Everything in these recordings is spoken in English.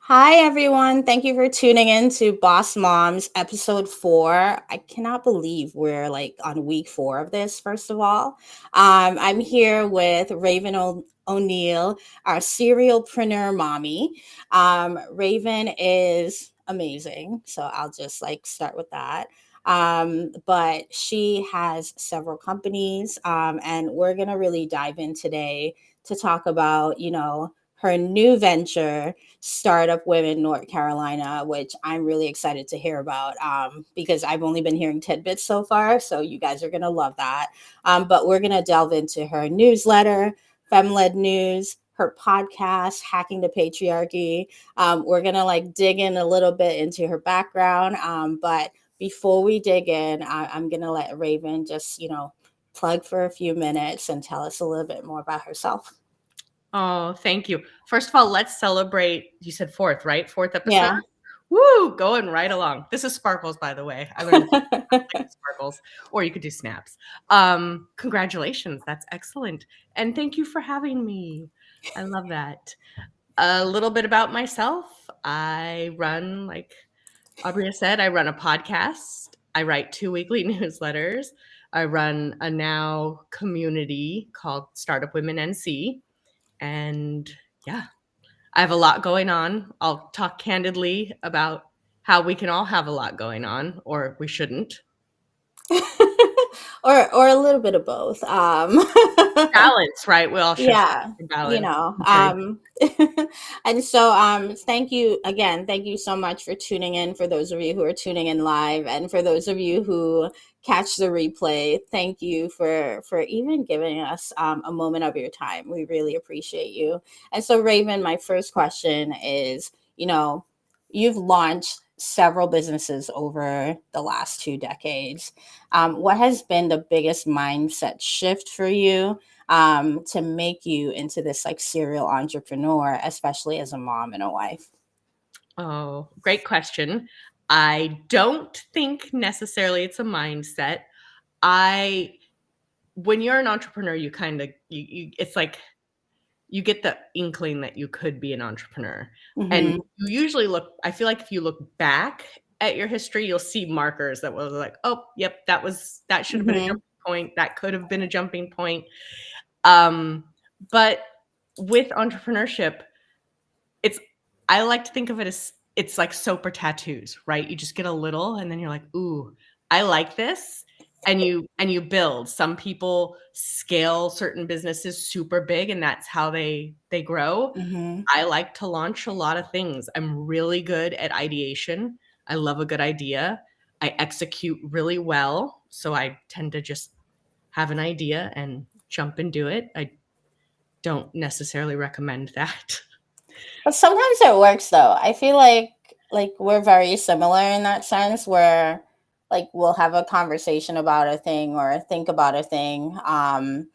Hi, everyone. Thank you for tuning in to Boss Moms episode 4. I cannot believe we're like on week 4 of this, first of all. I'm here with Raven O'Neill, our serialpreneur mommy. Raven is amazing. So I'll just like start with that. But she has several companies, and we're going to really dive in today to talk about, her new venture, Startup Women North Carolina, which I'm really excited to hear about because I've only been hearing tidbits so far. So you guys are going to love that. But we're going to delve into her newsletter, Fem-Led News, her podcast, Hacking the Patriarchy. We're going to like dig in a little bit into her background. But before we dig in, I'm going to let Raven just, plug for a few minutes and tell us a little bit more about herself. Oh, thank you. First of all, let's celebrate. You said fourth, right? Fourth episode? Yeah. Woo! Going right along. This is Sparkles, by the way. I learned Sparkles, or you could do snaps. Congratulations. That's excellent. And thank you for having me. I love that. A little bit about myself. I run, like Aubrey said, I run a podcast. I write 2 weekly newsletters. I run a now community called Startup Women NC. And yeah, I have a lot going on. I'll talk candidly about how we can all have a lot going on, or we shouldn't. or a little bit of both. Balance, right? We all should Yeah, balance. and so thank you again. Thank you so much for tuning in, for those of you who are tuning in live, and for those of you who catch the replay. Thank you for even giving us a moment of your time. We really appreciate you. And so, Raven, my first question is, you've launched several businesses over the last 2 decades. What has been the biggest mindset shift for you to make you into this like serial entrepreneur, especially as a mom and a wife? Oh, great question. I don't think necessarily it's a mindset. When you're an entrepreneur, you kind of, it's like you get the inkling that you could be an entrepreneur. And Mm-hmm. you usually I feel like if you look back at your history, you'll see markers that was like, oh, yep, that should have been a Mm-hmm. jumping point. That could have been a jumping point. But with entrepreneurship, I like to think of it as it's like soap or tattoos, right? You just get a little and then you're like, ooh, I like this. And you build. Some people scale certain businesses super big and that's how they grow. Mm-hmm. I like to launch a lot of things. I'm really good at ideation. I love a good idea. I execute really well. So I tend to just have an idea and jump and do it. I don't necessarily recommend that. But sometimes it works though. I feel like we're very similar in that sense where like we'll have a conversation about a thing or think about a thing. And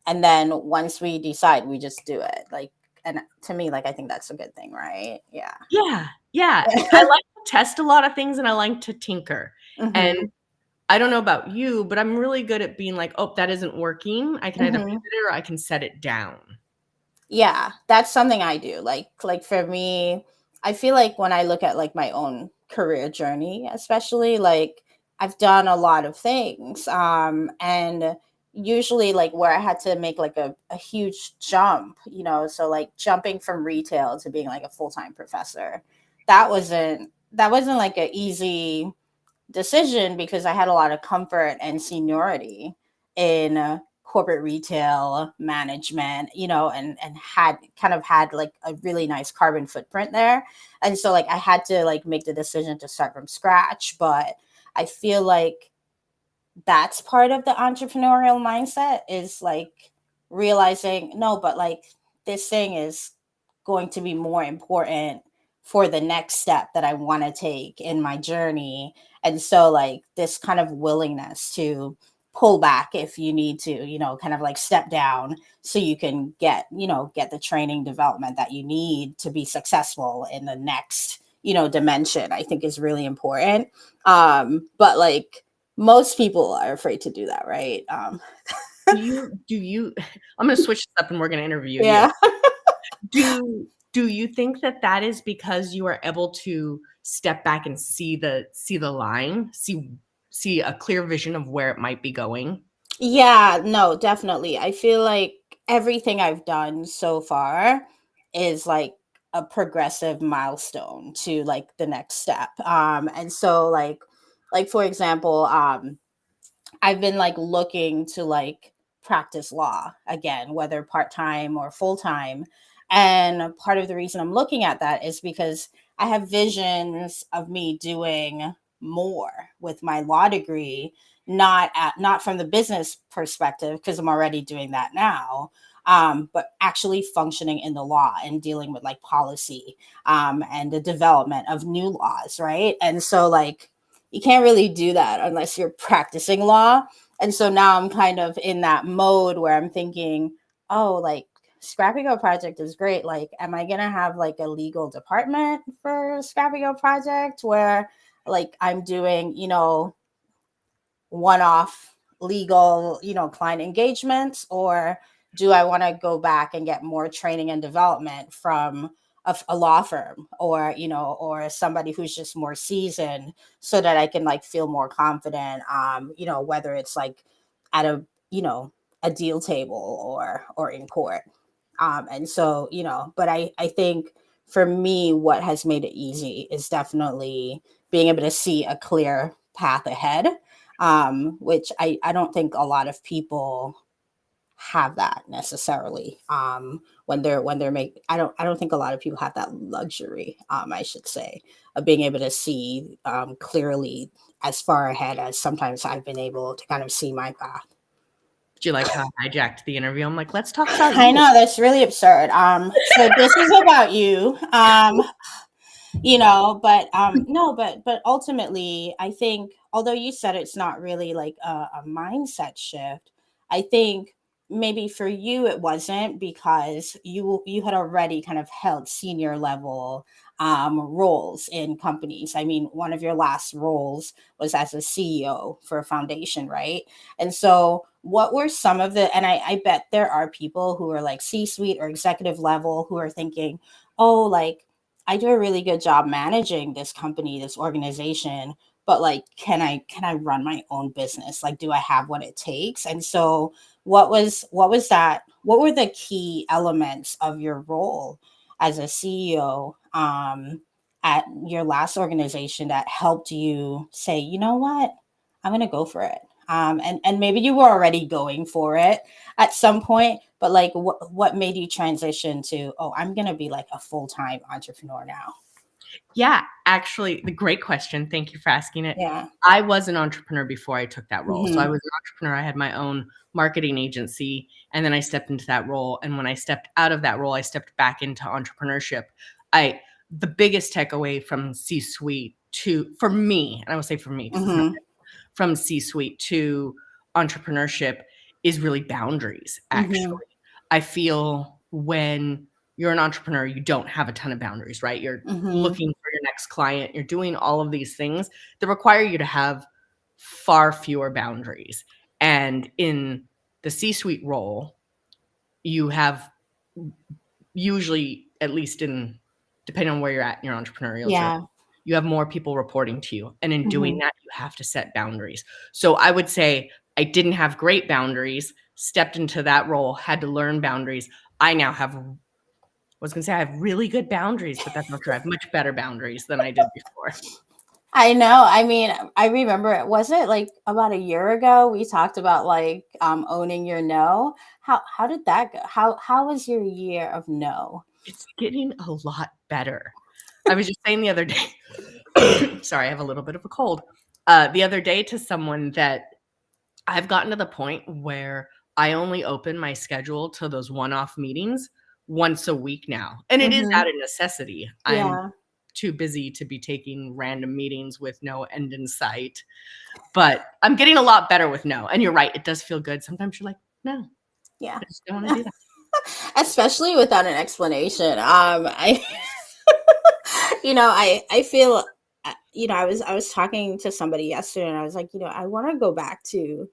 then once we decide, we just do it. Like, and to me, like I think that's a good thing, right? Yeah. Yeah. Yeah. I like to test a lot of things and I like to tinker. And Mm-hmm. I don't know about you, but I'm really good at being like, oh, that isn't working. I can either Mm-hmm. pivot it or I can set it down. Yeah, that's something I do. Like for me, I feel like when I look at like my own career journey, especially like I've done a lot of things. And usually like where I had to make like a huge jump, so like jumping from retail to being like a full-time professor. That wasn't like an easy decision because I had a lot of comfort and seniority in corporate retail management, and had like a really nice carbon footprint there. And so like I had to like make the decision to start from scratch, but I feel like that's part of the entrepreneurial mindset is like realizing no, but like this thing is going to be more important for the next step that I want to take in my journey. And so like this kind of willingness to pull back if you need to, kind of like step down so you can get the training development that you need to be successful in the next, dimension, I think is really important. But like most people are afraid to do that, right? Do you I'm going to switch this up and we're going to interview you. Yeah. Do Do you think that that is because you are able to step back and see the line, see a clear vision of where it might be going? Yeah, no, definitely. I feel like everything I've done so far is like a progressive milestone to like the next step. And so like for example, I've been like looking to like practice law again, whether part-time or full-time. And part of the reason I'm looking at that is because I have visions of me doing more with my law degree, not from the business perspective, because I'm already doing that now. But actually functioning in the law and dealing with like policy and the development of new laws, right? And so like you can't really do that unless you're practicing law. And so now I'm kind of in that mode where I'm thinking, oh, like Scrappy Go Project is great. Like, am I gonna have like a legal department for Scrappy Go Project where like I'm doing, one-off legal, client engagements, or do I want to go back and get more training and development from a law firm, or or somebody who's just more seasoned, so that I can like feel more confident, whether it's like at a a deal table or in court. And so but I think for me what has made it easy is definitely being able to see a clear path ahead, which I don't think a lot of people have that necessarily, when they're make I don't think a lot of people have that luxury, I should say, of being able to see clearly as far ahead as sometimes I've been able to kind of see my path. Do you like how I hijacked the interview? I'm like, let's talk about I you. know that's really absurd. So this is about you. But no, but ultimately I think, although you said it's not really like a mindset shift, I think maybe for you it wasn't, because you had already kind of held senior level roles in companies. I mean, one of your last roles was as a CEO for a foundation, right? And so what were some of the, and I bet there are people who are like C-suite or executive level who are thinking, oh, like I do a really good job managing this company, this organization, but like can I run my own business? Like, do I have what it takes? And so what was that? What were the key elements of your role as a CEO at your last organization that helped you say, you know what, I'm gonna go for it? And maybe you were already going for it at some point, but like what made you transition to, oh, I'm gonna be like a full-time entrepreneur now? Yeah, actually, the great question. Thank you for asking it. Yeah. I was an entrepreneur before I took that role. So I Hmm. was an entrepreneur. I had my own marketing agency, and then I stepped into that role. And when I stepped out of that role, I stepped back into entrepreneurship. I The biggest takeaway from C-suite to for me, and I will say for me because it's not Hmm. from C-suite to entrepreneurship is really boundaries, actually. Hmm. I feel when you're an entrepreneur, you don't have a ton of boundaries, right? You're Hmm. looking for your next client, you're doing all of these things that require you to have far fewer boundaries. And in the C-suite role, you have usually, at least in depending on where you're at in your entrepreneurial journey, Yeah. you have more people reporting to you. And in doing Hmm. that, you have to set boundaries. So I would say I didn't have great boundaries, stepped into that role, had to learn boundaries. I now have, I was going to say I have really good boundaries, but that's not true. I have much better boundaries than I did before. I know. I mean, I remember, it wasn't like about a year ago we talked about like owning your no. How did that go? How was your year of no? It's getting a lot better. I was just saying the other day, sorry, I have a little bit of a cold. The other day to someone that I've gotten to the point where I only open my schedule to those one-off meetings once a week now. And it is Hmm. out of necessity. I'm Yeah. too busy to be taking random meetings with no end in sight. But I'm getting a lot better with no. And you're right, it does feel good. Sometimes you're like, no, Yeah. I just don't want to do that. Especially without an explanation. I I feel, I was talking to somebody yesterday, and I was like, I want to go back to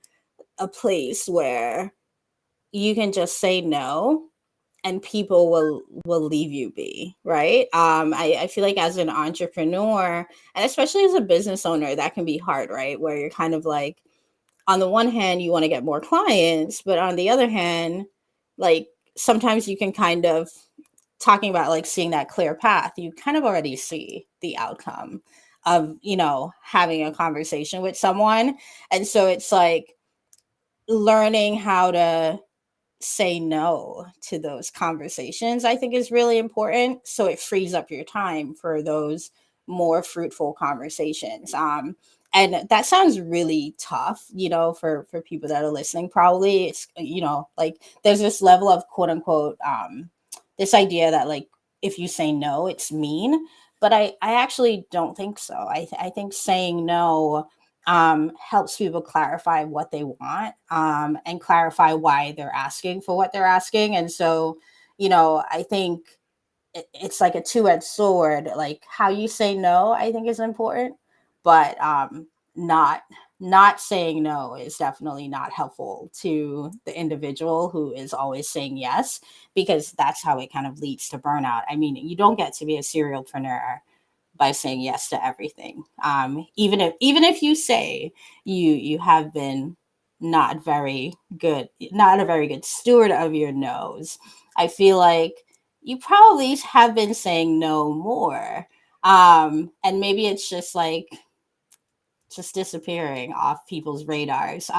a place where you can just say no, and people will leave you be, right? I feel like as an entrepreneur, and especially as a business owner, that can be hard, right? Where you're kind of like, on the one hand, you want to get more clients, but on the other hand, like sometimes you can kind of, talking about like seeing that clear path, you kind of already see the outcome of, having a conversation with someone. And so it's like learning how to say no to those conversations, I think is really important. So it frees up your time for those more fruitful conversations. And that sounds really tough, for people that are listening. Probably it's, like there's this level of quote unquote, this idea that like if you say no, it's mean. But I actually don't think so. I think saying no helps people clarify what they want, and clarify why they're asking for what they're asking. And so, I think it's like a two-edged sword. Like how you say no, I think is important, but not not saying no is definitely not helpful to the individual who is always saying yes, because that's how it kind of leads to burnout. I mean, you don't get to be a serialpreneur by saying yes to everything. Even if you say you have been not a very good steward of your no's, I feel like you probably have been saying no more. And maybe it's just like just disappearing off people's radars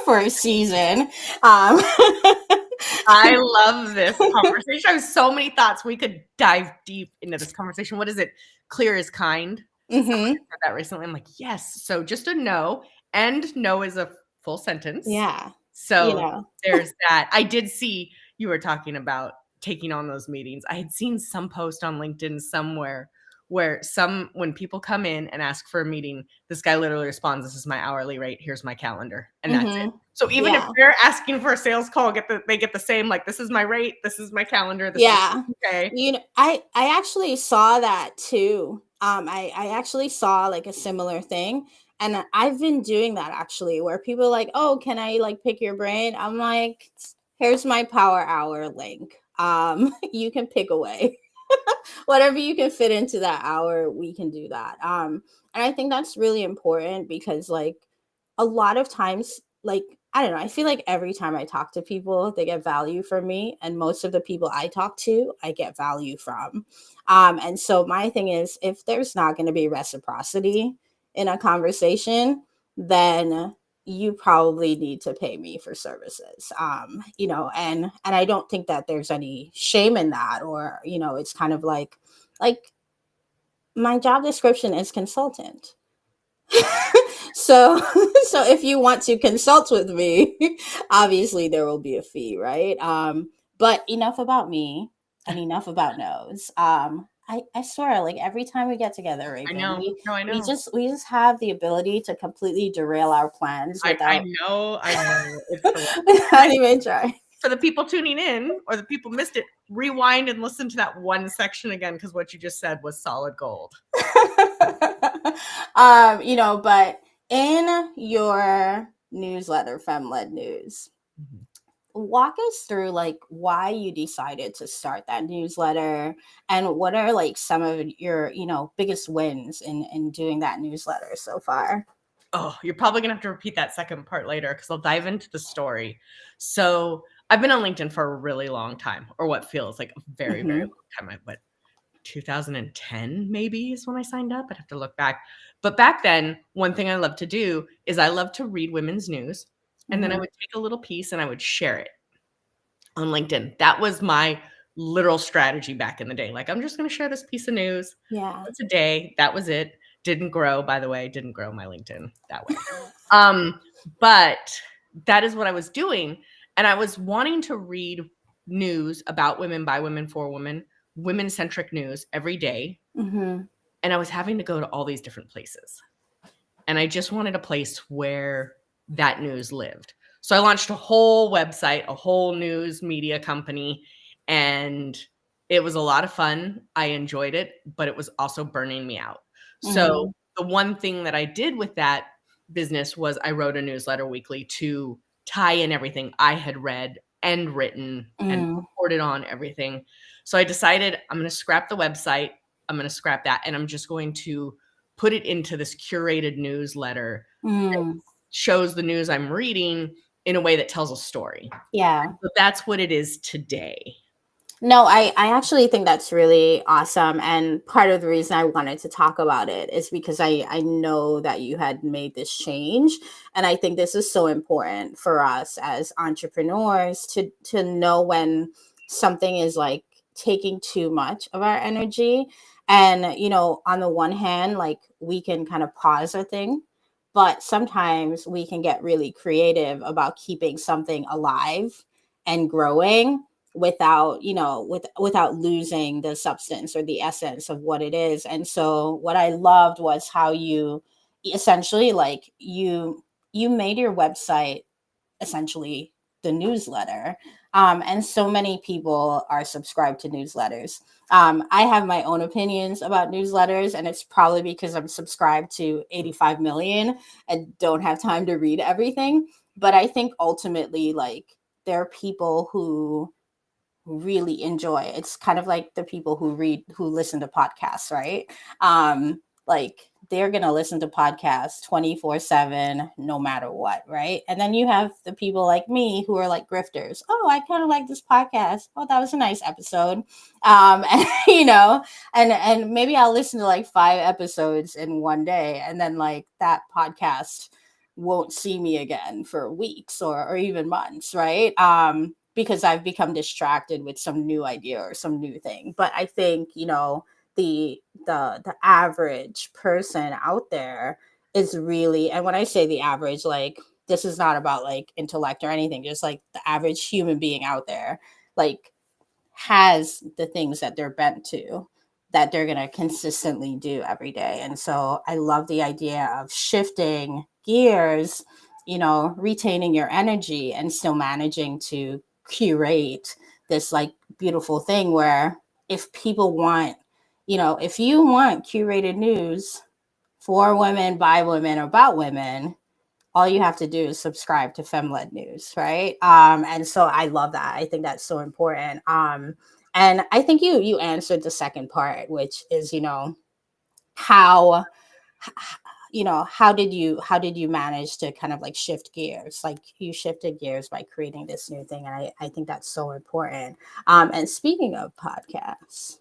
for a season. I love this conversation. I have so many thoughts. We could dive deep into this conversation. What is it? Clear is kind. Somebody Mhm. said that recently. I'm like, yes. So just a no, and no is a full sentence. Yeah. You So know. there's that. I did see you were talking about taking on those meetings. I had seen some post on LinkedIn somewhere where when people come in and ask for a meeting, this guy literally responds, "This is my hourly rate. Here's my calendar," and that's it. Mhm. So even if Yeah. they're asking for a sales call, they get the same, like, this is my rate, this is my calendar, this is Yeah. okay. I actually saw that too. I actually saw like a similar thing. And I've been doing that actually, where people are like, oh, can I like pick your brain? I'm like, here's my power hour link. You can pick away. Whatever you can fit into that hour, we can do that. And I think that's really important because like a lot of times, like, I don't know, I feel like every time I talk to people, they get value from me. And most of the people I talk to, I get value from. And so my thing is, if there's not going to be reciprocity in a conversation, then you probably need to pay me for services. And I don't think that there's any shame in that, or, it's kind of like my job description is consultant. So so if you want to consult with me, obviously there will be a fee, right? But enough about me and enough about no's. I swear, like every time we get together, I Raven, know. we No, I we know. just we just have the ability to completely derail our plans I without know, I know. It's hilarious. without even trying. For the people tuning in or the people missed it, rewind and listen to that one section again, because what you just said was solid gold. But in your newsletter, Femled News, Mhm. walk us through like why you decided to start that newsletter, and what are like some of your biggest wins in doing that newsletter so far. Oh, you're probably gonna have to repeat that second part later because I'll dive into the story. So I've been on LinkedIn for a really long time, or what feels like a very, very Mm-hmm. long time. But 2010 maybe is when I signed up. I'd have to look back. But back then, one thing I love to do is I love to read women's news, and then I Mm-hmm. would take a little piece and I would share it on LinkedIn. That was my literal strategy back in the day. Like, I'm just going to share this piece of news Yeah. once a day. That was it. Didn't grow, by the way, didn't grow my LinkedIn that way. Um, but that is what I was doing. And I was wanting to read news about women, by women, for women, women centric news every day. Mm-hmm. And I was having to go to all these different places. And I just wanted a place where that news lived. So I launched a whole website, a whole news media company, and it was a lot of fun. I enjoyed it, but it was also burning me out. So Mm-hmm. the one thing that I did with that business was I wrote a newsletter weekly to tie in everything I had read and written and Mm, reported on everything. So I decided I'm going to scrap the website. I'm going to scrap that. And I'm just going to put it into this curated newsletter that mm, shows the news I'm reading in a way that tells a story. yeah. So that's what it is today. No, I actually think that's really awesome. And part of the reason I wanted to talk about it is because I know that you had made this change. And I think this is so important for us as entrepreneurs to know when something is like taking too much of our energy. And, on the one hand, like we can kind of pause a thing, but sometimes we can get really creative about keeping something alive and growing without without losing the substance or the essence of what it is. And so what I loved was how you essentially like you made your website essentially the newsletter. And so many people are subscribed to newsletters. I have my own opinions about newsletters, and it's probably because I'm subscribed to 85 million and don't have time to read everything. But I think ultimately, like, there are people who really enjoy. It's kind of like the people who listen to podcasts, right? Like they're going to listen to podcasts 24/7 no matter what, right? And then you have the people like me who are like grifters. Oh, I kind of like this podcast. Oh, that was a nice episode. And and maybe I'll listen to like 5 episodes in one day, and then like that podcast won't see me again for weeks or even months, right? Because I've become distracted with some new idea or some new thing. But I think, the average person out there is really, and when I say the average, like this is not about like intellect or anything, just like the average human being out there, like has the things that they're bent to, that they're going to consistently do every day. And so I love the idea of shifting gears, retaining your energy and still managing to curate this like beautiful thing where if people want, if you want curated news for women, by women, about women, all you have to do is subscribe to FemLed News, right? And so I love that. I think that's so important. And I think you answered the second part, which is, how how did you manage to kind of like shift gears? Like you shifted gears by creating this new thing, and I think that's so important. And speaking of podcasts,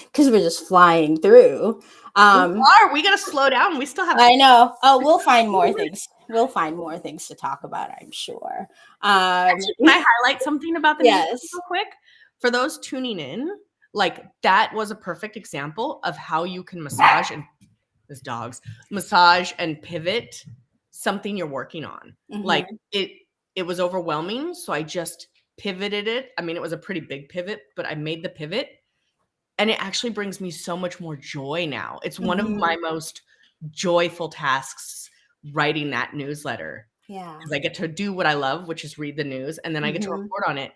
because we're just flying through. We Um, are. We got to slow down. We still have. I know. Oh, we'll find more things. We'll find more things to talk about, I'm sure. Actually, can I highlight something about the news Yes. real quick? For those tuning in, like that was a perfect example of how you can massage and this dogs massage and pivot something you're working on. Like Mm-hmm. it was overwhelming, so I just pivoted it. I mean, it was a pretty big pivot, but I made the pivot and it actually brings me so much more joy now. It's one of Mm-hmm. my most joyful tasks writing that newsletter Yeah. because I get to do what I love, which is read the news, and then I get to Mm-hmm. report on it.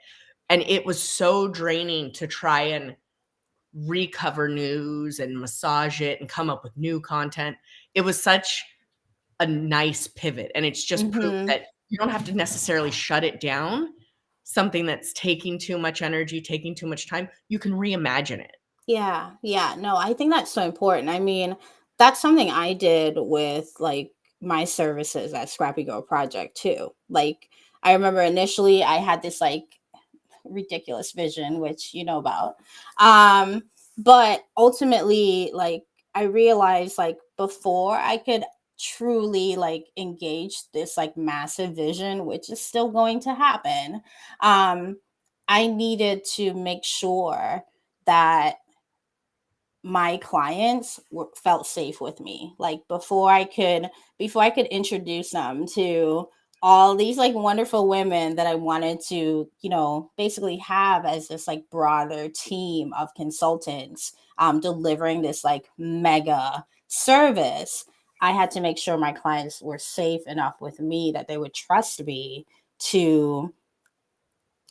And it was so draining to try and recover news and massage it and come up with new content. It was such a nice pivot. And it's just proof Mm-hmm. that you don't have to necessarily shut it down. Something that's taking too much energy, taking too much time, you can reimagine it. Yeah. Yeah. No, I think that's so important. I mean, that's something I did with like my services at Scrappy Girl Project too. Like I remember initially I had this like ridiculous vision, which you know about. Um, but ultimately, like I realized like before I could truly like engage this like massive vision, which is still going to happen, I needed to make sure that my clients felt safe with me, like before I could introduce them to all these like wonderful women that I wanted to basically have as this like broader team of consultants, delivering this like mega service. I had to make sure my clients were safe enough with me that they would trust me to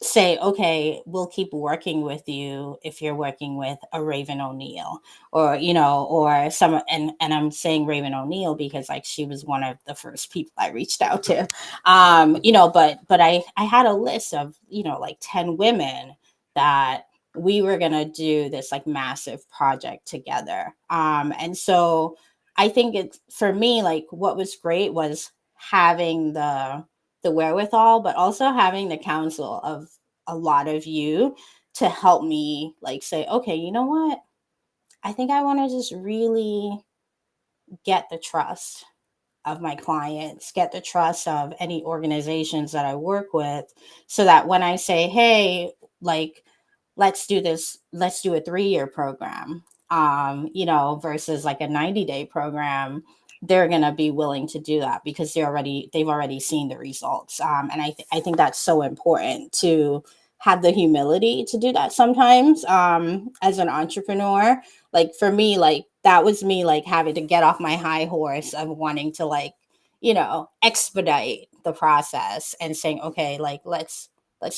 say, okay, we'll keep working with you if you're working with a Raven O'Neill, or, or some, and I'm saying Raven O'Neill because like she was one of the first people I reached out to. But I had a list of, like 10 women that we were going to do this like massive project together. And so I think it's, for me, like what was great was having the wherewithal, but also having the counsel of a lot of you to help me like say, okay, you know what? I think I want to just really get the trust of my clients, get the trust of any organizations that I work with, so that when I say, hey, like, let's do this, let's do a 3-year program, versus like a 90-day program, they're going to be willing to do that because they've already seen the results. And I think that's so important to have the humility to do that sometimes, as an entrepreneur. Like for me, like that was me like having to get off my high horse of wanting to like, expedite the process and saying, okay, like let's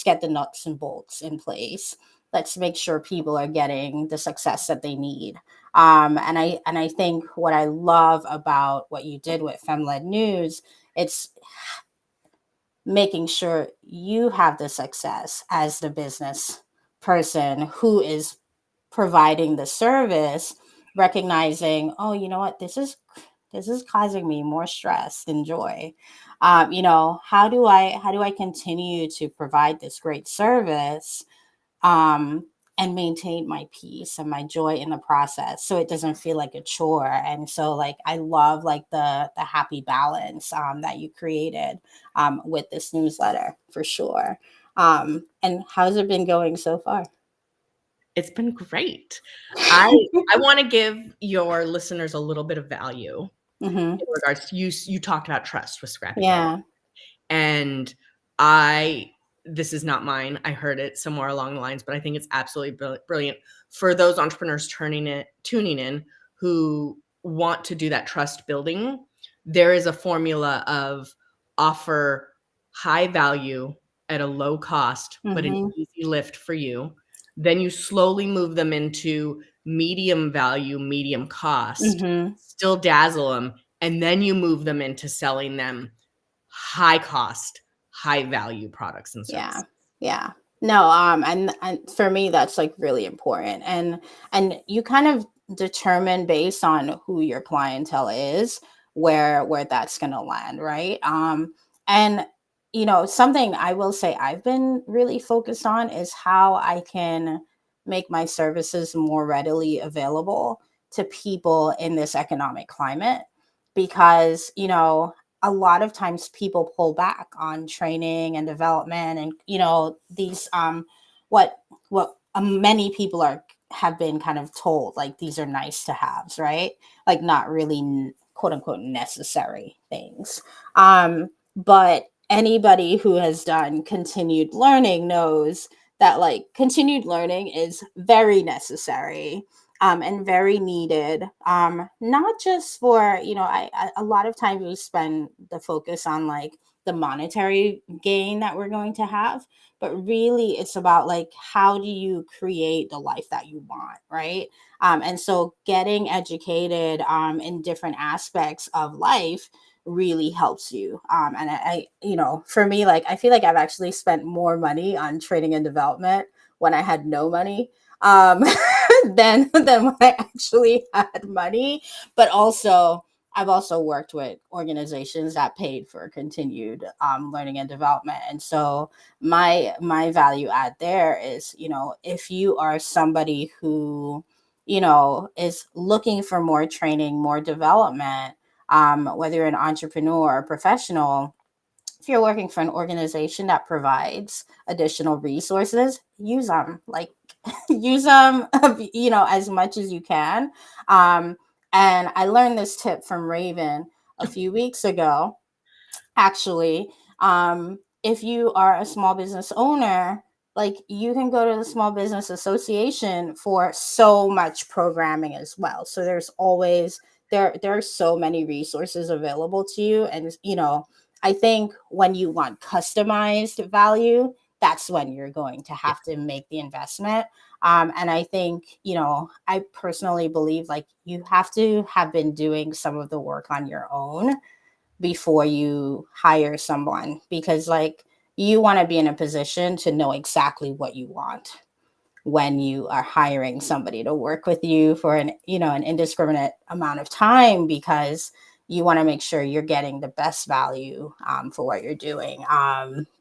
get the nuts and bolts in place. Let's make sure people are getting the success that they need. And I think what I love about what you did with FemLed News, it's making sure you have the success as the business person who is providing the service, recognizing, oh, you know what, this is causing me more stress than joy. How do I continue to provide this great service, um, and maintain my peace and my joy in the process, so it doesn't feel like a chore. And so like I love like the happy balance, that you created, with this newsletter for sure. And how's it been going so far? It's been great. I I want to give your listeners a little bit of value Hmm. in regards to you talked about trust with scrapping out. Yeah. And I this is not mine. I heard it somewhere along the lines, but I think it's absolutely brilliant for those entrepreneurs tuning in who want to do that trust building. There is a formula of offer high value at a low cost, but an Hmm. easy lift for you. Then you slowly move them into medium value, medium cost, Hmm. still dazzle them, and then you move them into selling them high cost, high value products and Yeah. services. Yeah. No, and for me that's like really important. And you kind of determine based on who your clientele is, where that's going to land, right? And something I will say I've been really focused on is how I can make my services more readily available to people in this economic climate, because a lot of times people pull back on training and development, and these what many people are have been kind of told, like these are nice to haves, right? Like not really quote unquote necessary things. But anybody who has done continued learning knows that like continued learning is very necessary, and very needed. Not just for, a lot of times we spend the focus on like the monetary gain that we're going to have, but really it's about like how do you create the life that you want, right? And so getting educated, in different aspects of life really helps you. And for me, like I feel like I've actually spent more money on training and development when I had no money, um, than when I actually had money. But also, I've also worked with organizations that paid for continued, learning and development. And so my value add there is, if you are somebody who, is looking for more training, more development, whether you're an entrepreneur or professional, if you're working for an organization that provides additional resources, use them. Like use them, as much as you can. Um, and I learned this tip from Raven a few weeks ago, actually. If you are a small business owner, like you can go to the Small Business Association for so much programming as well. So there's always there are so many resources available to you. And I think when you want customized value, that's when you're going to have to make the investment. And I think, I personally believe like you have to have been doing some of the work on your own before you hire someone, because like you want to be in a position to know exactly what you want when you are hiring somebody to work with you for an indiscriminate amount of time, because you want to make sure you're getting the best value for what you're doing.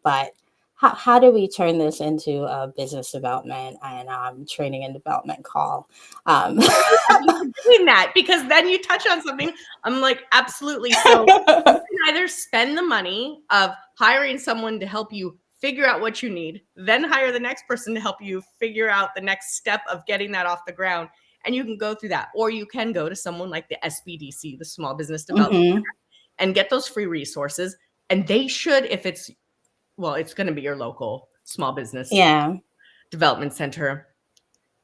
But how do we turn this into a business development and training and development call? You for doing that, because then you touch on something. I'm like, absolutely. So you can either spend the money of hiring someone to help you figure out what you need, then hire the next person to help you figure out the next step of getting that off the ground. And you can go through that, or you can go to someone like the SBDC, the Small Business Development Center, and get those free resources. And they should, if it's going to be your local small business development center,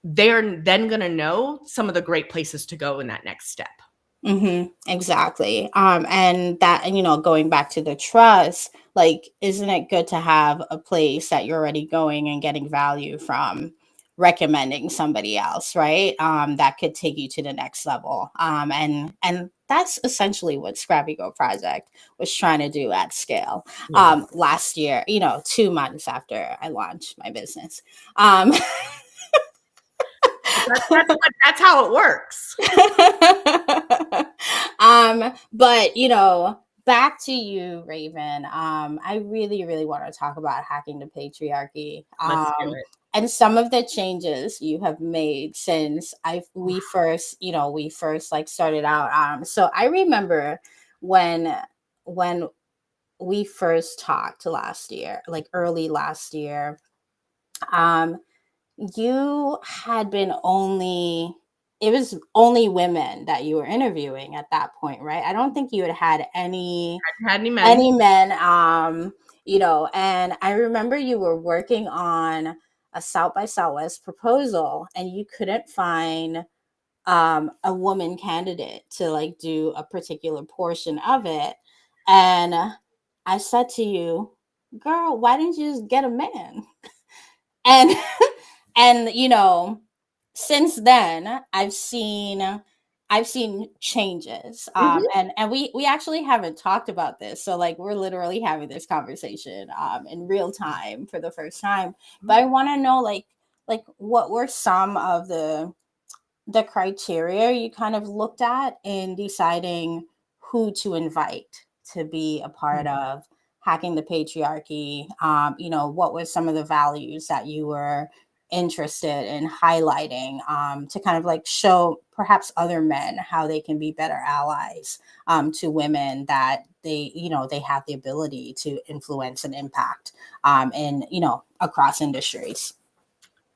they're then going to know some of the great places to go in that next step. Exactly. And that, going back to the trust, like, isn't it good to have a place that you're already going and getting value from recommending somebody else, right? That could take you to the next level. And that's essentially what Scrappy Go Project was trying to do at scale. Last year, 2 months after I launched my business. That's how it works. But back to you, Raven. I really, really want to talk about hacking the patriarchy. Let's do it. And some of the changes you have made since we first like started out. So I remember when we first talked last year, like early last year, you had been it was only women that you were interviewing at that point, right? I don't think you had any men. And I remember you were working on a South by Southwest proposal, and you couldn't find a woman candidate to like do a particular portion of it. And I said to you, girl, why didn't you just get a man? And since then I've seen changes. And we actually haven't talked about this, so like we're literally having this conversation in real time for the first time. But I want to know like what were some of the criteria you kind of looked at in deciding who to invite to be a part of hacking the patriarchy. What were some of the values that you were interested in highlighting to kind of like show perhaps other men how they can be better allies to women, that they have the ability to influence and impact in across industries.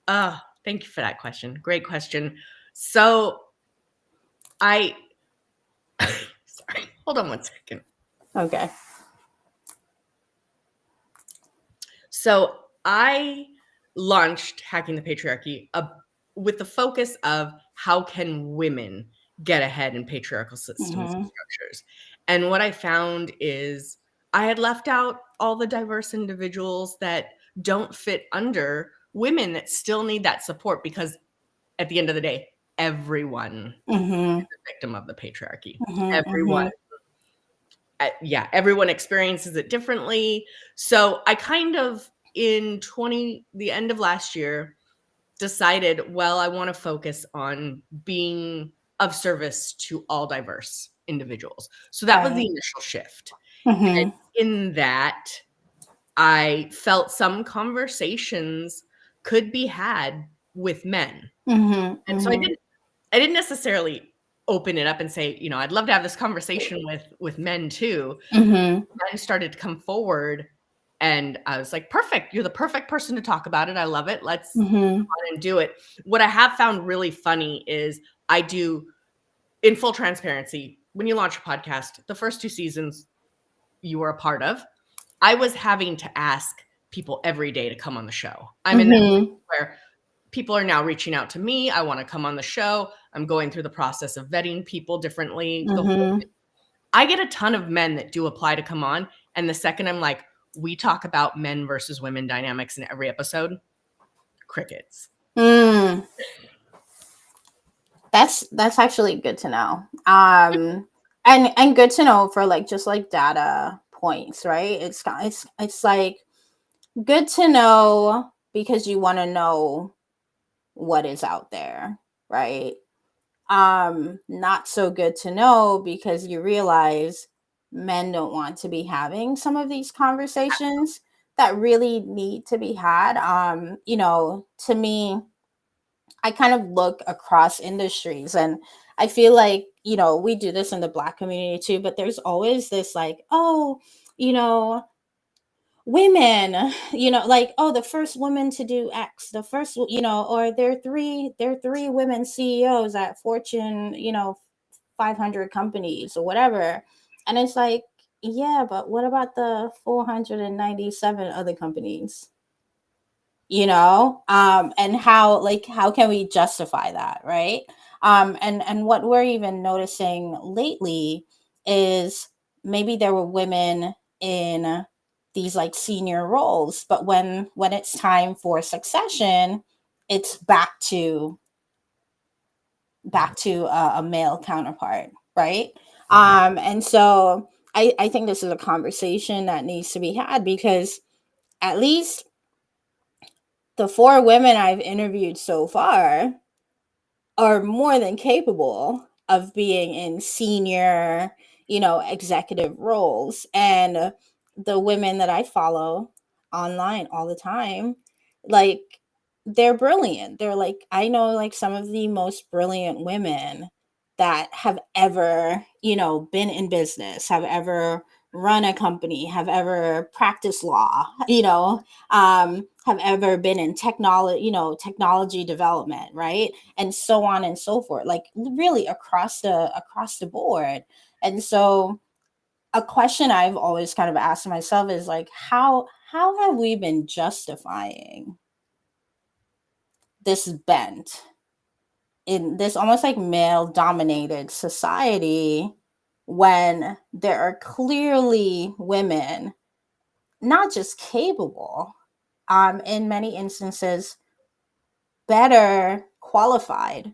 Thank you for that question. Great question. So sorry, hold on one second. Okay. So I launched Hacking the Patriarchy with the focus of how can women get ahead in patriarchal systems and structures. And what I found is I had left out all the diverse individuals that don't fit under women that still need that support, because at the end of the day, everyone is a victim of the patriarchy. Everyone. Everyone experiences it differently. So I kind of, in the end of last year, decided, well, I want to focus on being of service to all diverse individuals. So that was the initial shift. And in that, I felt some conversations could be had with men. And so I didn't necessarily open it up and say, I'd love to have this conversation with men too. Men started to come forward, and I was like, perfect. You're the perfect person to talk about it. I love it. Let's come on and do it. What I have found really funny is I do, in full transparency, when you launch a podcast, the first 2 seasons you were a part of, I was having to ask people every day to come on the show. I'm in that place where people are now reaching out to me. I want to come on the show. I'm going through the process of vetting people differently. I get a ton of men that do apply to come on. And the second I'm like, We talk about men versus women dynamics in every episode. Crickets. Mm, that's actually good to know. And good to know for like just like data points, right? It's like good to know because you want to know what is out there, right? Not so good to know because you realize men don't want to be having some of these conversations that really need to be had. To me, I kind of look across industries, and I feel like, we do this in the Black community too, but there's always this like, oh, you know, women, like, oh, the first woman to do X, the first, or there are three women CEOs at Fortune, 500 companies or whatever. And it's like, yeah, but what about the 497 other companies? And how can we justify that, right? And what we're even noticing lately is maybe there were women in these like senior roles, but when it's time for succession, it's back to a male counterpart, right? And so I think this is a conversation that needs to be had, because at least the four women I've interviewed so far are more than capable of being in senior, executive roles. And the women that I follow online all the time, like, they're brilliant. They're like, I know like some of the most brilliant women that have ever, been in business, have ever run a company, have ever practiced law, have ever been in technology development, right? And so on and so forth, like really across the board. And so a question I've always kind of asked myself is like, how have we been justifying this bent in this almost like male dominated society when there are clearly women not just capable, in many instances better qualified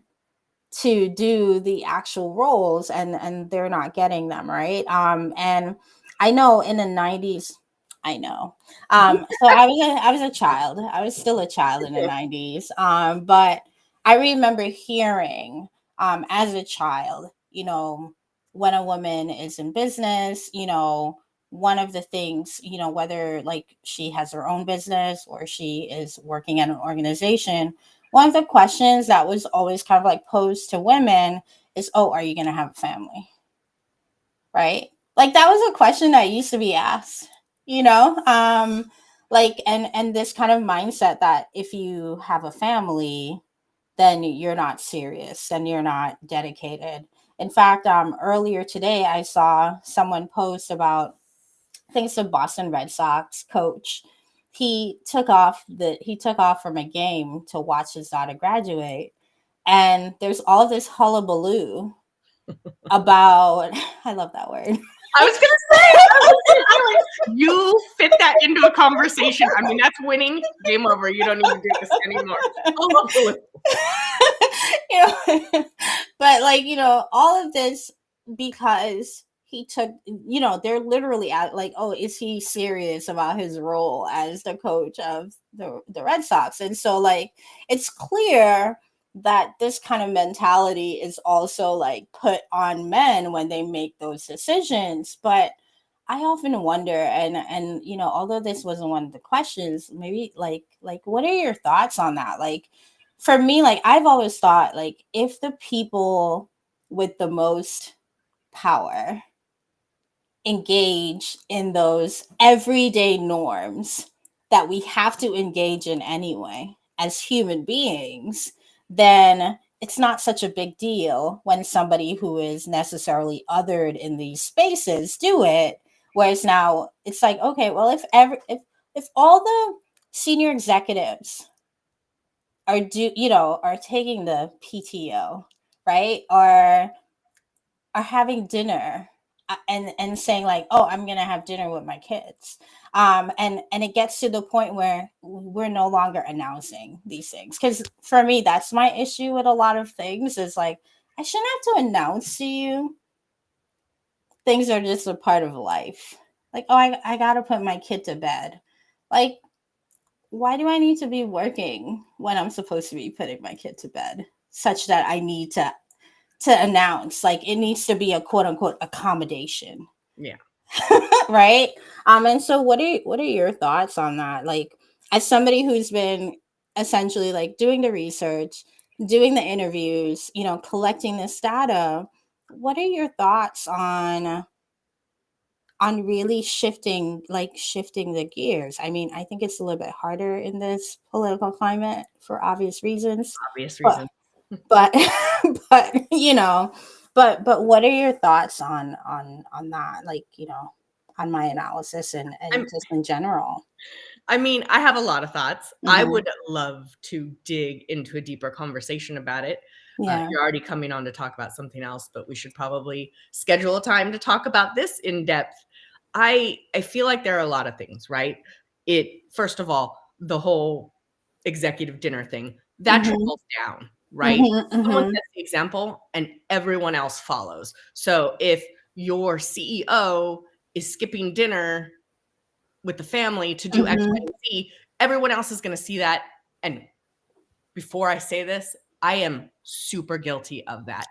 to do the actual roles, and they're not getting them, right? And I know in the 90s, I know, so I was a child, I was still a child in the 90s, but I remember hearing, as a child, when a woman is in business, one of the things, whether like she has her own business or she is working at an organization, one of the questions that was always kind of like posed to women is, oh, are you going to have a family? Right? Like that was a question that used to be asked, like, and this kind of mindset that if you have a family, then you're not serious and you're not dedicated. In fact, earlier today, I saw someone post about, I think it's the Boston Red Sox coach. He took off from a game to watch his daughter graduate, and there's all this hullabaloo about I love that word. I was gonna say, I like, you fit that into a conversation. I mean, that's winning. Game over. You don't need to do this anymore. But like, all of this because he took, they're literally at like, oh, is he serious about his role as the coach of the Red Sox? And so like it's clear that this kind of mentality is also like put on men when they make those decisions. But I often wonder, and although this wasn't one of the questions, maybe like what are your thoughts on that? Like for me, like I've always thought like if the people with the most power engage in those everyday norms that we have to engage in anyway as human beings, then it's not such a big deal when somebody who is necessarily othered in these spaces do it. Whereas now it's like, okay, well, if all the senior executives are taking the PTO, right, or are having dinner and saying like, oh, I'm gonna have dinner with my kids. And it gets to the point where we're no longer announcing these things, because for me that's my issue with a lot of things, is like, I shouldn't have to announce to you, things are just a part of life. Like, oh, I gotta put my kid to bed. Like, why do I need to be working when I'm supposed to be putting my kid to bed, such that I need to announce? Like, it needs to be a quote unquote accommodation. Yeah. Right. And so what are your thoughts on that? Like, as somebody who's been essentially like doing the research, doing the interviews, collecting this data, what are your thoughts on really shifting the gears? I mean, I think it's a little bit harder in this political climate for obvious reasons, Obvious but reason. but but but what are your thoughts on that, like, on my analysis and I'm just in general? I mean, I have a lot of thoughts. I Hmm. would love to dig into a deeper conversation about it. Yeah. You're already coming on to talk about something else, but we should probably schedule a time to talk about this in depth. I feel like there are a lot of things, right? First of all, the whole executive dinner thing, that Hmm. trickles down, right? Hmm. Someone Hmm. sets the example and everyone else follows. So if your CEO is skipping dinner with the family to do X, Y, Hmm. and Z, everyone else is going to see that. And before I say this, I am super guilty of that.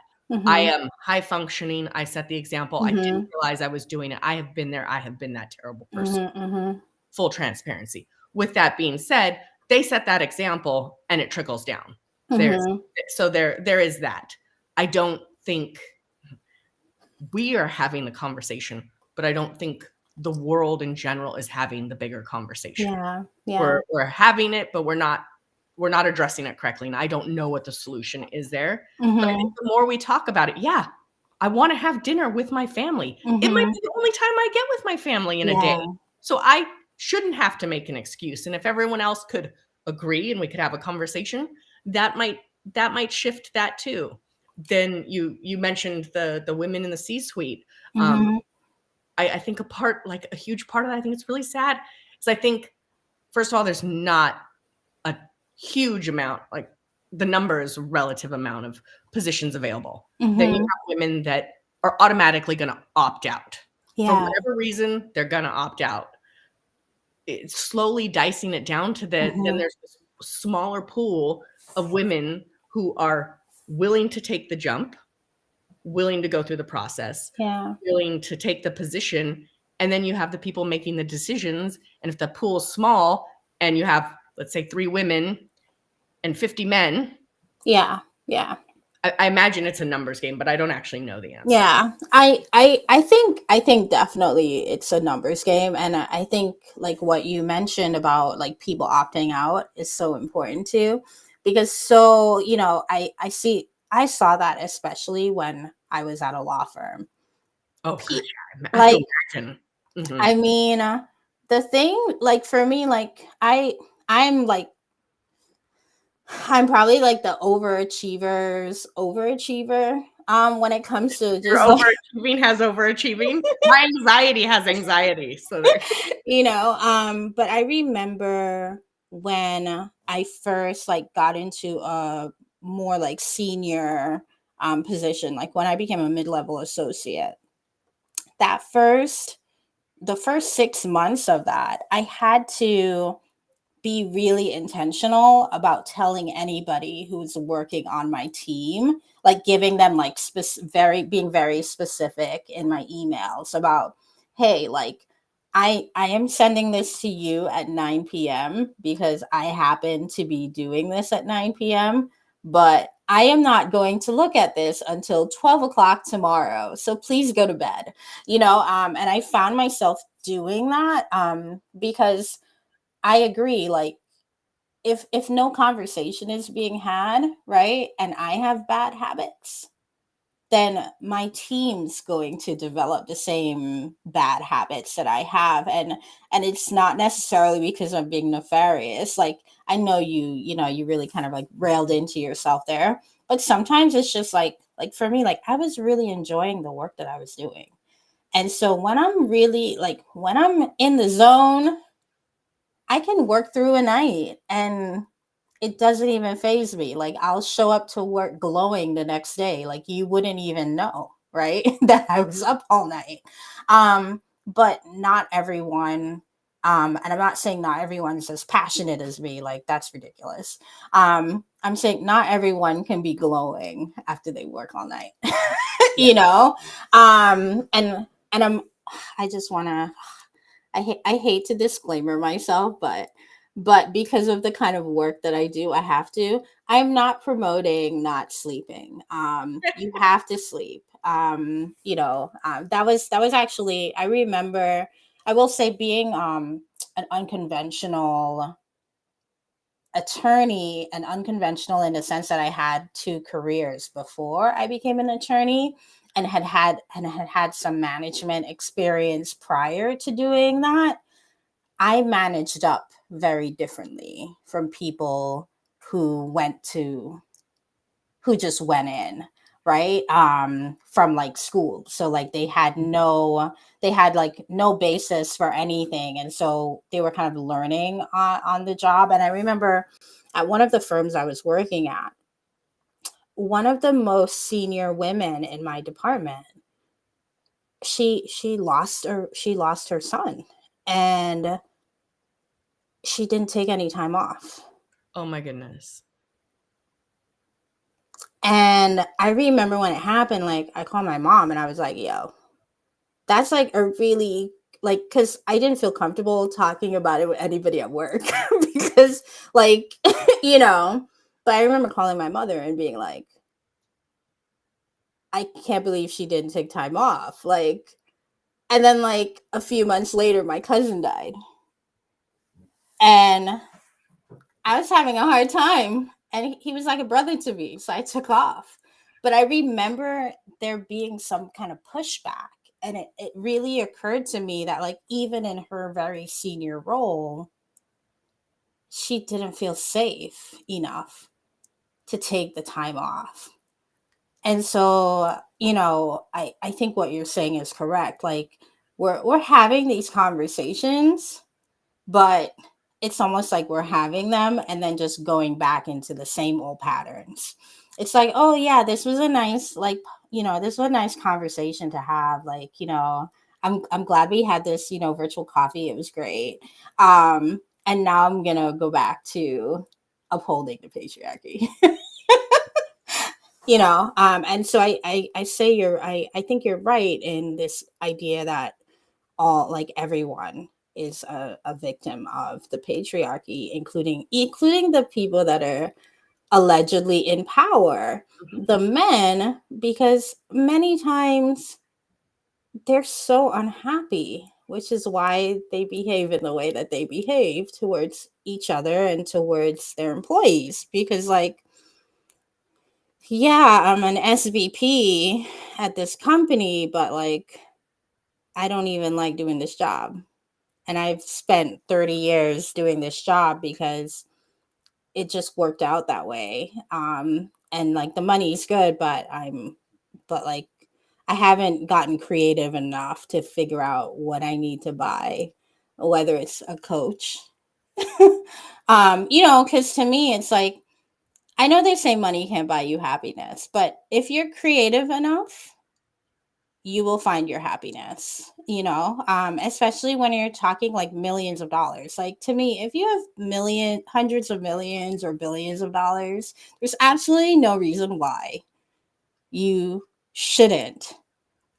I Hmm. am high functioning. I set the example. I didn't Hmm. realize I was doing it. I have been there. I have been that terrible person. Hmm. Hmm. Full transparency. With that being said, they set that example and it trickles down. There's Hmm. so there is that. I don't think we are having the conversation, but I don't think the world in general is having the bigger conversation. Yeah. Yeah. We're having it, but we're not addressing it correctly. And I don't know what the solution is there. But I think Hmm. the more we talk about it, yeah, I want to have dinner with my family. It might Hmm. be the only time I get with my family in a day. Yeah. So I shouldn't have to make an excuse. And if everyone else could agree and we could have a conversation, that might shift that too. Then you mentioned the women in the C-suite. Um, Hmm. I think a huge part of that, I think it's really sad, is I think, first of all, there's not a huge amount, like the number is a relative amount of positions available. Then you Hmm. have women that are automatically going to opt out. For Yeah. whatever reason, they're going to opt out. It's slowly dicing it down to that. Then Hmm. there's this smaller pool of women who are willing to take the jump, willing to go through the process, Yeah. willing to take the position, and then you have the people making the decisions. And if the pool is small and you have, let's say, 3 women and 50 men, Yeah. Yeah. I imagine it's a numbers game, but I don't actually know the answer. Yeah, I think definitely it's a numbers game, and I think like what you mentioned about like people opting out is so important too, because so I saw that especially when I was at a law firm. Oh gosh, Pe- yeah, I have to like, imagine. I mean, the thing, like, for me, like, I'm like, I'm probably like the overachiever when it comes to Your just like overachieving has overachieving. My anxiety has anxiety. So there. but I remember when I first like got into a more like senior position, like when I became a mid-level associate. That first The first 6 months of that, I had to be really intentional about telling anybody who's working on my team, like giving them like being very specific in my emails about, hey, like, I am sending this to you at 9 p.m. because I happen to be doing this at 9 p.m., but I am not going to look at this until 12 o'clock tomorrow. So please go to bed. And I found myself doing that because I agree. Like, if no conversation is being had, right, and I have bad habits, then my team's going to develop the same bad habits that I have, and it's not necessarily because I'm being nefarious. Like, I know you really kind of like railed into yourself there, but sometimes it's just like for me, like, I was really enjoying the work that I was doing, And so when I'm really like, when I'm in the zone, I can work through a night and it doesn't even phase me. Like I'll show up to work glowing the next day. Like you wouldn't even know, right? That I was up all night. But not everyone, and I'm not saying not everyone's as passionate as me, like that's ridiculous. I'm saying not everyone can be glowing after they work all night. Yeah. You know? And I just wanna I hate to disclaimer myself, but because of the kind of work that I do, I have to. I'm not promoting not sleeping. You have to sleep. That was actually, I remember, I will say, being an unconventional attorney, and unconventional in the sense that I had two careers before I became an attorney, and had some management experience prior to doing that. I managed up very differently from people who who just went in, right? From like school. So like they had like no basis for anything. And so they were kind of learning on the job. And I remember at one of the firms I was working at, one of the most senior women in my department, she lost her son, and she didn't take any time off. Oh my goodness. And I remember when it happened, like I called my mom and I was like, yo, that's like a really, like, because I didn't feel comfortable talking about it with anybody at work because, like, you know, but I remember calling my mother and being like, I can't believe she didn't take time off. Like, and then like a few months later, my cousin died. And I was having a hard time, and he was like a brother to me, so I took off. But I remember there being some kind of pushback, and it really occurred to me that like even in her very senior role, she didn't feel safe enough to take the time off. And so, I think what you're saying is correct. Like we're having these conversations, but it's almost like we're having them and then just going back into the same old patterns. It's like, oh yeah, this was a nice, like, this was a nice conversation to have. Like, I'm glad we had this, virtual coffee. It was great. And now I'm gonna go back to upholding the patriarchy. And so I say I think you're right in this idea that all, like, everyone is a victim of the patriarchy, including the people that are allegedly in power, Mhm. the men, because many times they're so unhappy, which is why they behave in the way that they behave towards each other and towards their employees. Because, like, yeah, I'm an SVP at this company, but like I don't even like doing this job. And I've spent 30 years doing this job because it just worked out that way. And like the money's good, but like I haven't gotten creative enough to figure out what I need to buy, whether it's a coach. Because to me, it's like, I know they say money can't buy you happiness, but if you're creative enough, you will find your happiness, especially when you're talking like millions of dollars. Like, to me, if you have hundreds of millions or billions of dollars, there's absolutely no reason why you shouldn't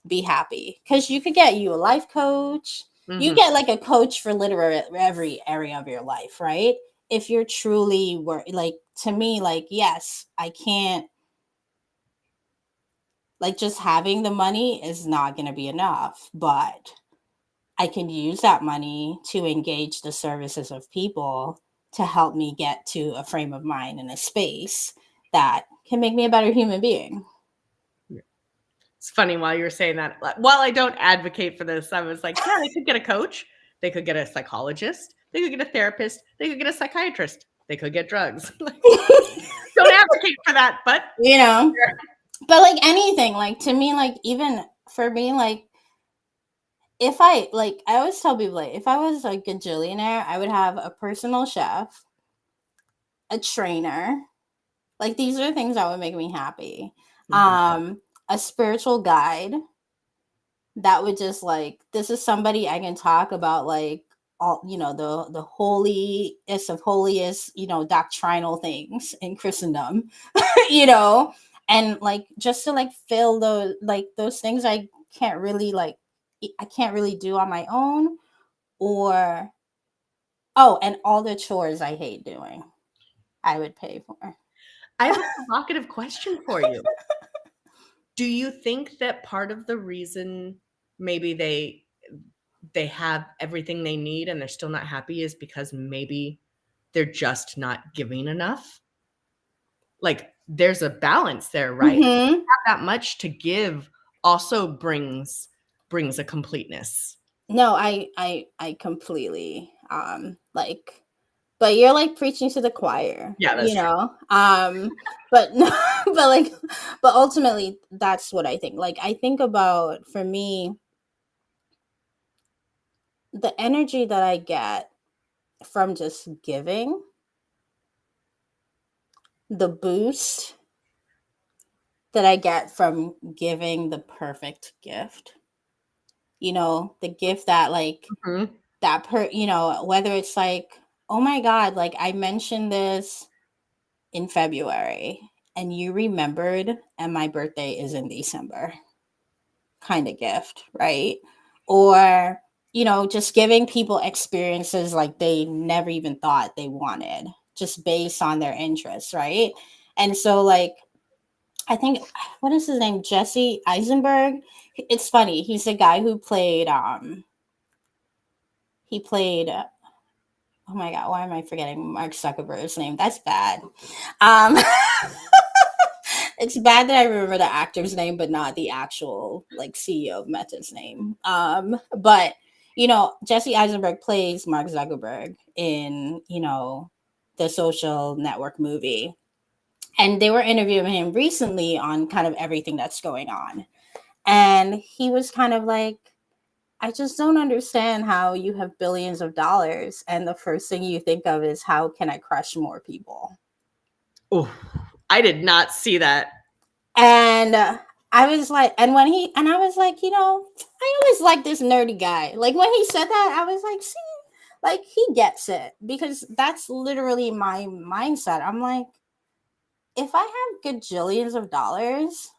be happy, because you could get you a life coach. You Mhm. get like a coach for literally every area of your life, right? If you're truly like, to me, like, yes, I can't, like, just having the money is not going to be enough, but I can use that money to engage the services of people to help me get to a frame of mind and a space that can make me a better human being. It's funny while you were saying that. While I don't advocate for this, I was like, yeah, they could get a coach, they could get a psychologist, they could get a therapist, they could get a psychiatrist, they could get drugs. Like, don't advocate for that, but you know, but like anything, like, to me, like, even for me, like, if I like, I always tell people, like, if I was like a gajillionaire, I would have a personal chef, a trainer. Like, these are things that would make me happy. Mhm. A spiritual guide that would just like, this is somebody I can talk about, like, all, the holiest of holiest, doctrinal things in Christendom, you know, and like, just to like fill those things can't really like I can't really do on my own, or and all the chores I hate doing, I would pay for. I have a provocative question for you. Do you think that part of the reason maybe they have everything they need and they're still not happy is because maybe they're just not giving enough? Like, there's a balance there, right? Hmm. Have that much to give also brings a completeness. No, I completely like, but you're like preaching to the choir, Yeah, that's true. but no, but like, but ultimately that's what I think. Like, I think about, for me, the energy that I get from just giving, the boost that I get from giving the perfect gift. The gift that like Mhm. whether it's like, oh my God, like I mentioned this in February and you remembered, and my birthday is in December, kind of gift, right? Or, just giving people experiences like they never even thought they wanted, just based on their interests, right? And so, like, I think, what is his name? Jesse Eisenberg. It's funny. He's the guy who played, he played, oh my God, why am I forgetting Mark Zuckerberg's name? That's bad. Um, it's bad that I remember the actor's name, but not the actual like CEO of Meta's name. But Jesse Eisenberg plays Mark Zuckerberg in the Social Network movie, and they were interviewing him recently on kind of everything that's going on, and he was kind of like, I just don't understand how you have billions of dollars and the first thing you think of is, how can I crush more people? Oh, I did not see that. And I was like, and I was like, I always like this nerdy guy. Like, when he said that, I was like, see, like, he gets it, because that's literally my mindset. I'm like, if I have gajillions of dollars,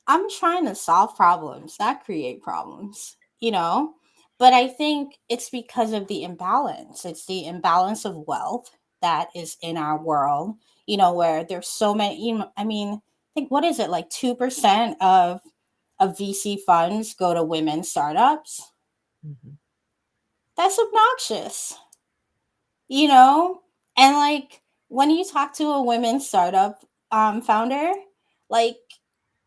I'm trying to solve problems, not create problems, you know? But I think it's because of the imbalance. It's the imbalance of wealth that is in our world, where there's so many, I mean, I think, what is it, like 2% of VC funds go to women startups? Mhm. That's obnoxious, you know? And like, when you talk to a women startup founder, like,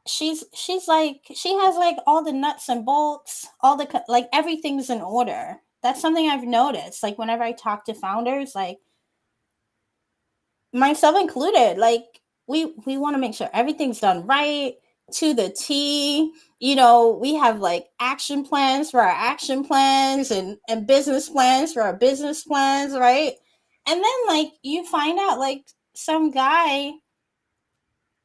she's like, she has like all the nuts and bolts, all the like, everything's in order. That's something I've noticed, like, whenever I talk to founders, like, myself included, like, we want to make sure everything's done right, to the T. We have like action plans for our action plans, and business plans for our business plans, right? And then, like, you find out, like, some guy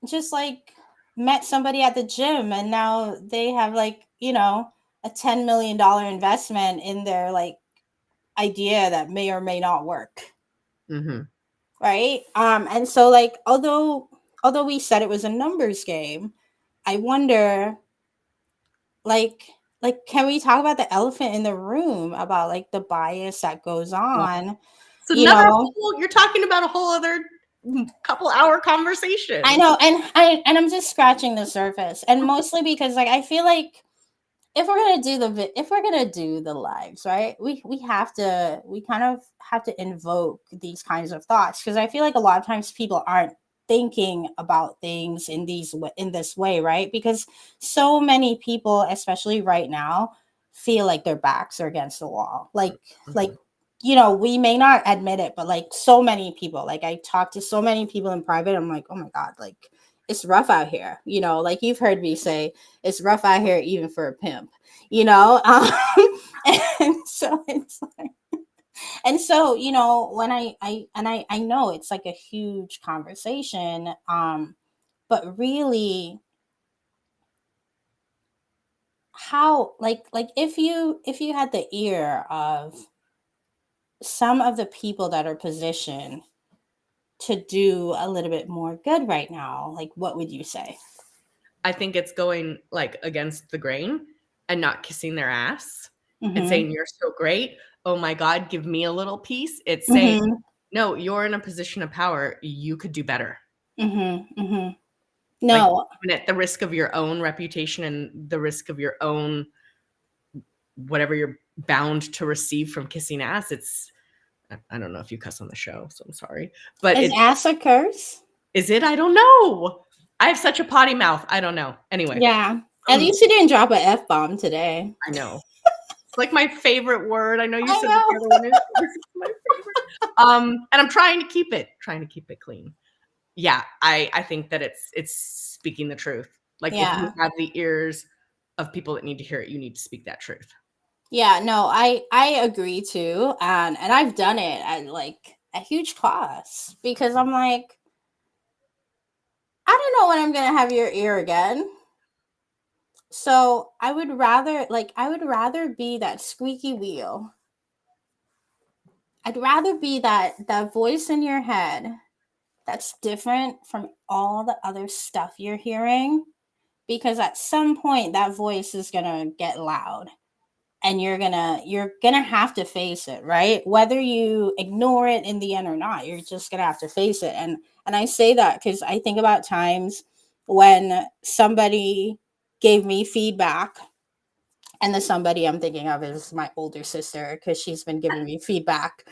just like met somebody at the gym, and now they have like, a $10 million investment in their like idea that may or may not work, Mhm. right? And so, like, although we said it was a numbers game, I wonder, like can we talk about the elephant in the room, about like the bias that goes Oh, on, it's you another know whole you're talking about a whole other couple hour I conversation. know, and I'm just scratching the surface, and mostly because, like, I feel like, if we're gonna do the lives, right, we kind of have to invoke these kinds of thoughts, because I feel like a lot of times people aren't thinking about things in this way, right? Because so many people, especially right now, feel like their backs are against the wall, like Mhm. we may not admit it, but like, so many people, like, I talk to so many people in private, I'm like, oh my God, like, it's rough out here, like, you've heard me say, it's rough out here even for a pimp, you know. And so it's like, and so, you know, when I know it's like a huge conversation, but really, how, like if you had the ear of some of the people that are positioned to do a little bit more good right now, like what would you say? I think it's going like against the grain and not kissing their ass and Mm-hmm. saying, "You're so great. Oh my God, give me a little piece." It's saying, Mm-hmm. "No, you're in a position of power. You could do better." Mm-hmm. Mm-hmm. Like, No. even at the risk of your own reputation and the risk of your own whatever you're bound to receive from kissing ass, it's I don't know if you cuss on the show, so I'm sorry. But Is it ass a curse? is it? I don't know. I have such a potty mouth. I don't know. Anyway, Yeah. At least you didn't drop a F-bomb today. I know. It's like my favorite word. I know you I said that the other one is my favorite. And I'm trying to keep it clean. Yeah, I think that it's speaking the truth. Like if you Yeah. have the ears of people that need to hear it, you need to speak that truth. Yeah, no, I agree too. And I've done it at like a huge cost because I'm like, I don't know when I'm gonna have your ear again. So I would rather be that squeaky wheel. I'd rather be that voice in your head that's different from all the other stuff you're hearing, because at some point that voice is gonna get loud and you're gonna have to face it, right? Whether you ignore it in the end or not, you're just gonna have to face it. And I say that because I think about times when somebody gave me feedback, and the somebody I'm thinking of is my older sister because she's been giving me feedback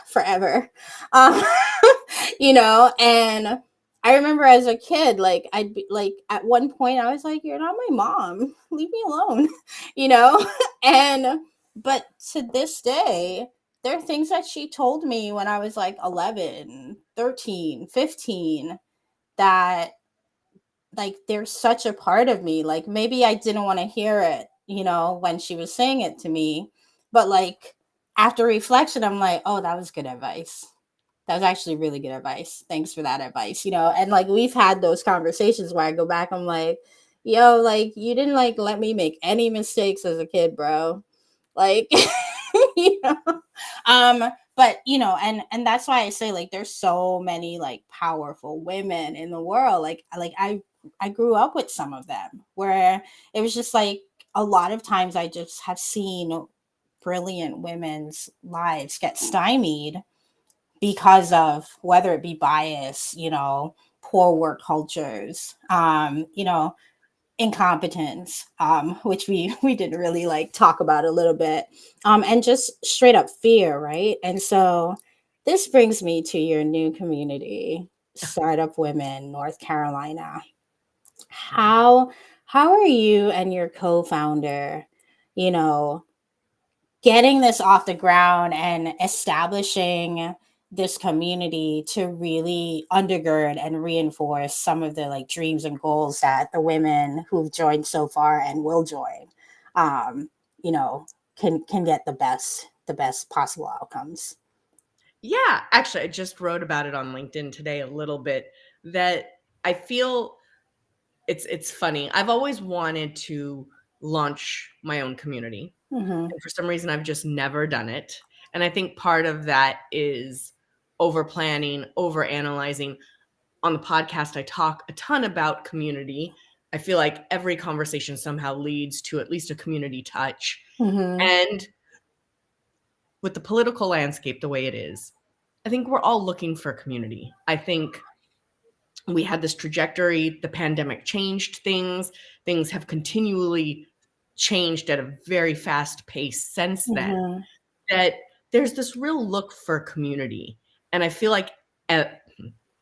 forever. um, you know, and I remember as a kid, like I'd be like at one point I was like, "You're not my mom, leave me alone," you know. And but to this day, there are things that she told me when I was like 11, 13, 15 that, like, they're such a part of me. Like maybe I didn't want to hear it, you know, when she was saying it to me, but like after reflection, I'm like, oh, that was good advice. That was actually really good advice. Thanks for that advice, you know. And like we've had those conversations where I go back, I'm like, yo, like you didn't like let me make any mistakes as a kid, bro. Like, you know. um but you know, and that's why I say like there's so many like powerful women in the world. Like I grew up with some of them where it was just like a lot of times I just have seen brilliant women's lives get stymied because of whether it be bias, you know, poor work cultures, you know, incompetence, which we didn't really like talk about a little bit, and just straight up fear, right? And so this brings me to your new community, Startup Women, North Carolina. How how are you and your co-founder, you know, getting this off the ground and establishing this community to really undergird and reinforce some of the like dreams and goals that the women who've joined so far and will join, um, you know, can get the best possible outcomes. Yeah, actually, I just wrote about it on LinkedIn today a little bit that I feel it's funny. I've always wanted to launch my own community. Mm-hmm. And for some reason, I've just never done it. And I think part of that is over planning, over analyzing. On the podcast, I talk a ton about community. I feel like every conversation somehow leads to at least a community touch. Mm-hmm. And with the political landscape the way it is, I think we're all looking for community. I think we had this trajectory, the pandemic changed things. Things have continually changed at a very fast pace since then. Mm-hmm. That there's this real look for community. And I feel like uh,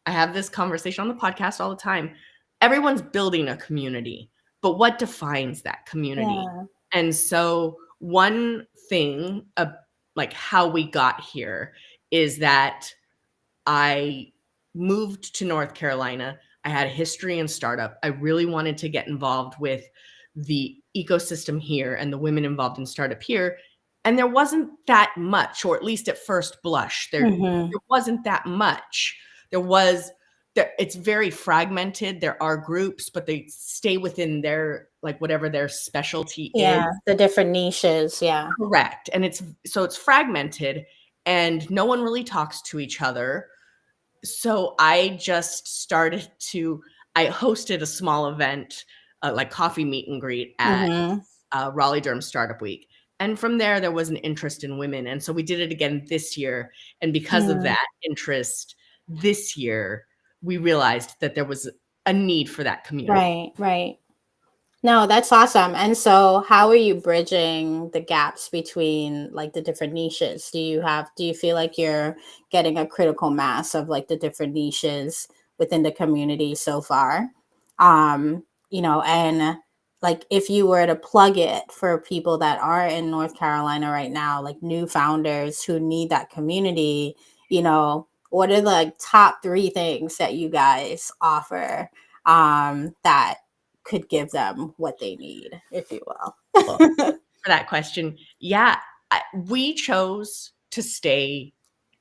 I have this conversation on the podcast all the time. Everyone's building a community, but what defines that community? Yeah. And so, one thing, like how we got here, is that I moved to North Carolina. I had a history in startup. I really wanted to get involved with the ecosystem here and the women involved in startup here, and there wasn't that much, or at least at first blush, there wasn't that much. It's very fragmented. There are groups, but they stay within their, like, whatever their specialty is. The different niches. Yeah. Correct. And it's fragmented and no one really talks to each other. So I hosted a small event, like coffee meet and greet at Raleigh Durham Startup Week. And from there was an interest in women. And so we did it again this year. And because of that interest this year, we realized that there was a need for that community. Right. No, that's awesome. And so how are you bridging the gaps between like the different niches? Do you feel like you're getting a critical mass of like the different niches within the community so far? And like if you were to plug it for people that are in North Carolina right now, like new founders who need that community, what are the like, top 3 things that you guys offer that could give them what they need, if you will? For that question, yeah, we chose to stay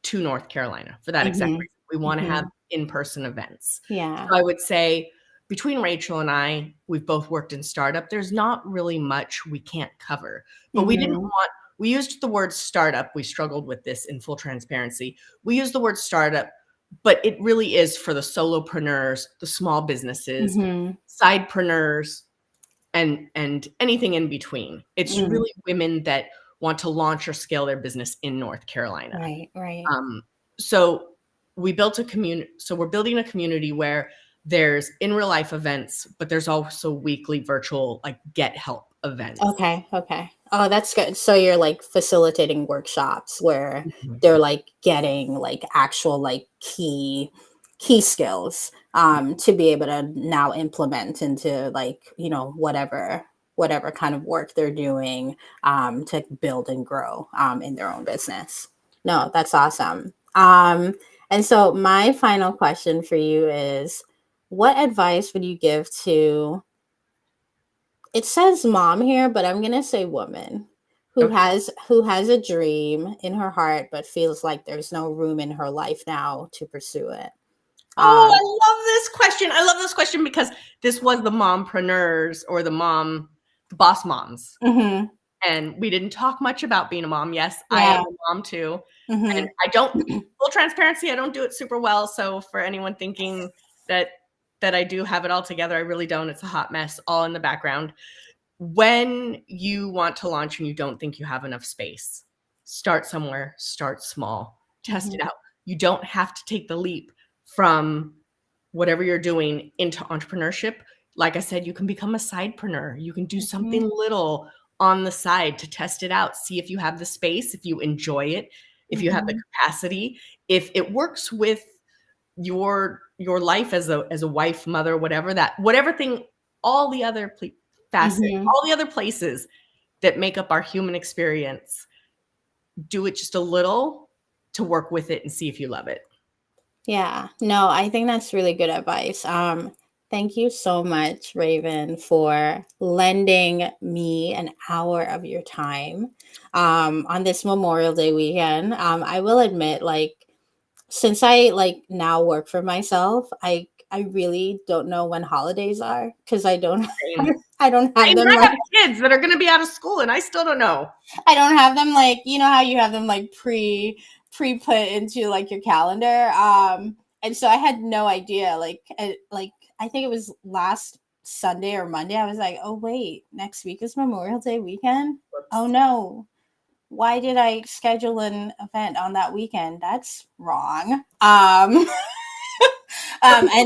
to North Carolina for that exact reason. We want to have in-person events. Yeah. So I would say between Rachel and I, we've both worked in startup. There's not really much we can't cover, but we used the word startup. We struggled with this in full transparency. We use the word startup, but it really is for the solopreneurs, the small businesses, sidepreneurs, and anything in between. It's really women that want to launch or scale their business in North Carolina. Right. So we built a community. So we're building a community where there's in real life events, but there's also weekly virtual, like, get help events. Okay. Oh, that's good. So you're like facilitating workshops where they're like getting like actual like key skills to be able to now implement into like, whatever kind of work they're doing to build and grow in their own business. No, that's awesome. And so my final question for you is, what advice would you give to, it says mom here, but I'm going to say woman who has a dream in her heart, but feels like there's no room in her life now to pursue it? I love this question. I love this question because this was the mompreneurs, or the boss moms. And we didn't talk much about being a mom. Yes, I am a mom too. And I don't, full transparency, I don't do it super well. So for anyone thinking that I do have it all together, I really don't. It's a hot mess all in the background. When you want to launch and you don't think you have enough space, start somewhere, start small, test it out. You don't have to take the leap from whatever you're doing into entrepreneurship. Like I said, you can become a sidepreneur. You can do something little on the side to test it out. See if you have the space, if you enjoy it, if you have the capacity, if it works with your life as a wife, mother, whatever thing, all the other facets, all the other places that make up our human experience. Do it just a little to work with it and see if you love it. Yeah, no, I think that's really good advice. Thank you so much, Raven, for lending me an hour of your time on this Memorial Day weekend. I will admit, like, since I like now work for myself, I really don't know when holidays are because I don't have them. I have kids that are going to be out of school, and I still don't know. I don't have them like, how you have them like pre put into like your calendar. And so I had no idea. Like I think it was last Sunday or Monday. I was like, oh wait, next week is Memorial Day weekend. Whoops. Oh no. Why did I schedule an event on that weekend? That's wrong. And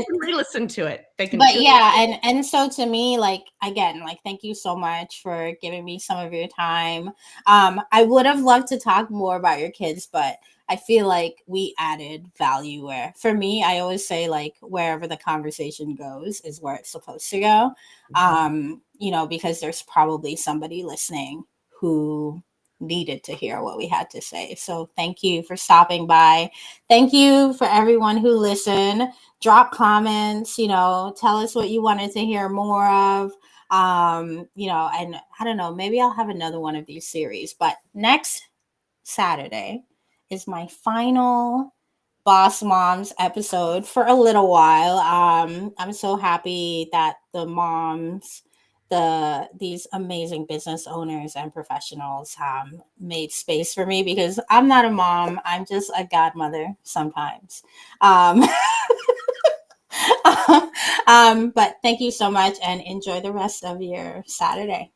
re-listen to it. And so to me, like, again, like, thank you so much for giving me some of your time. I would have loved to talk more about your kids, but I feel like we added value where, for me, I always say, like, wherever the conversation goes is where it's supposed to go. Because there's probably somebody listening who needed to hear what we had to say. So thank you for stopping by. Thank you for everyone who listened. Drop comments, tell us what you wanted to hear more of. And I don't know, maybe I'll have another one of these series. But next Saturday is my final Boss Moms episode for a little while. I'm so happy that the moms, these amazing business owners and professionals made space for me, because I'm not a mom. I'm just a godmother sometimes. Um, but thank you so much, and enjoy the rest of your Saturday.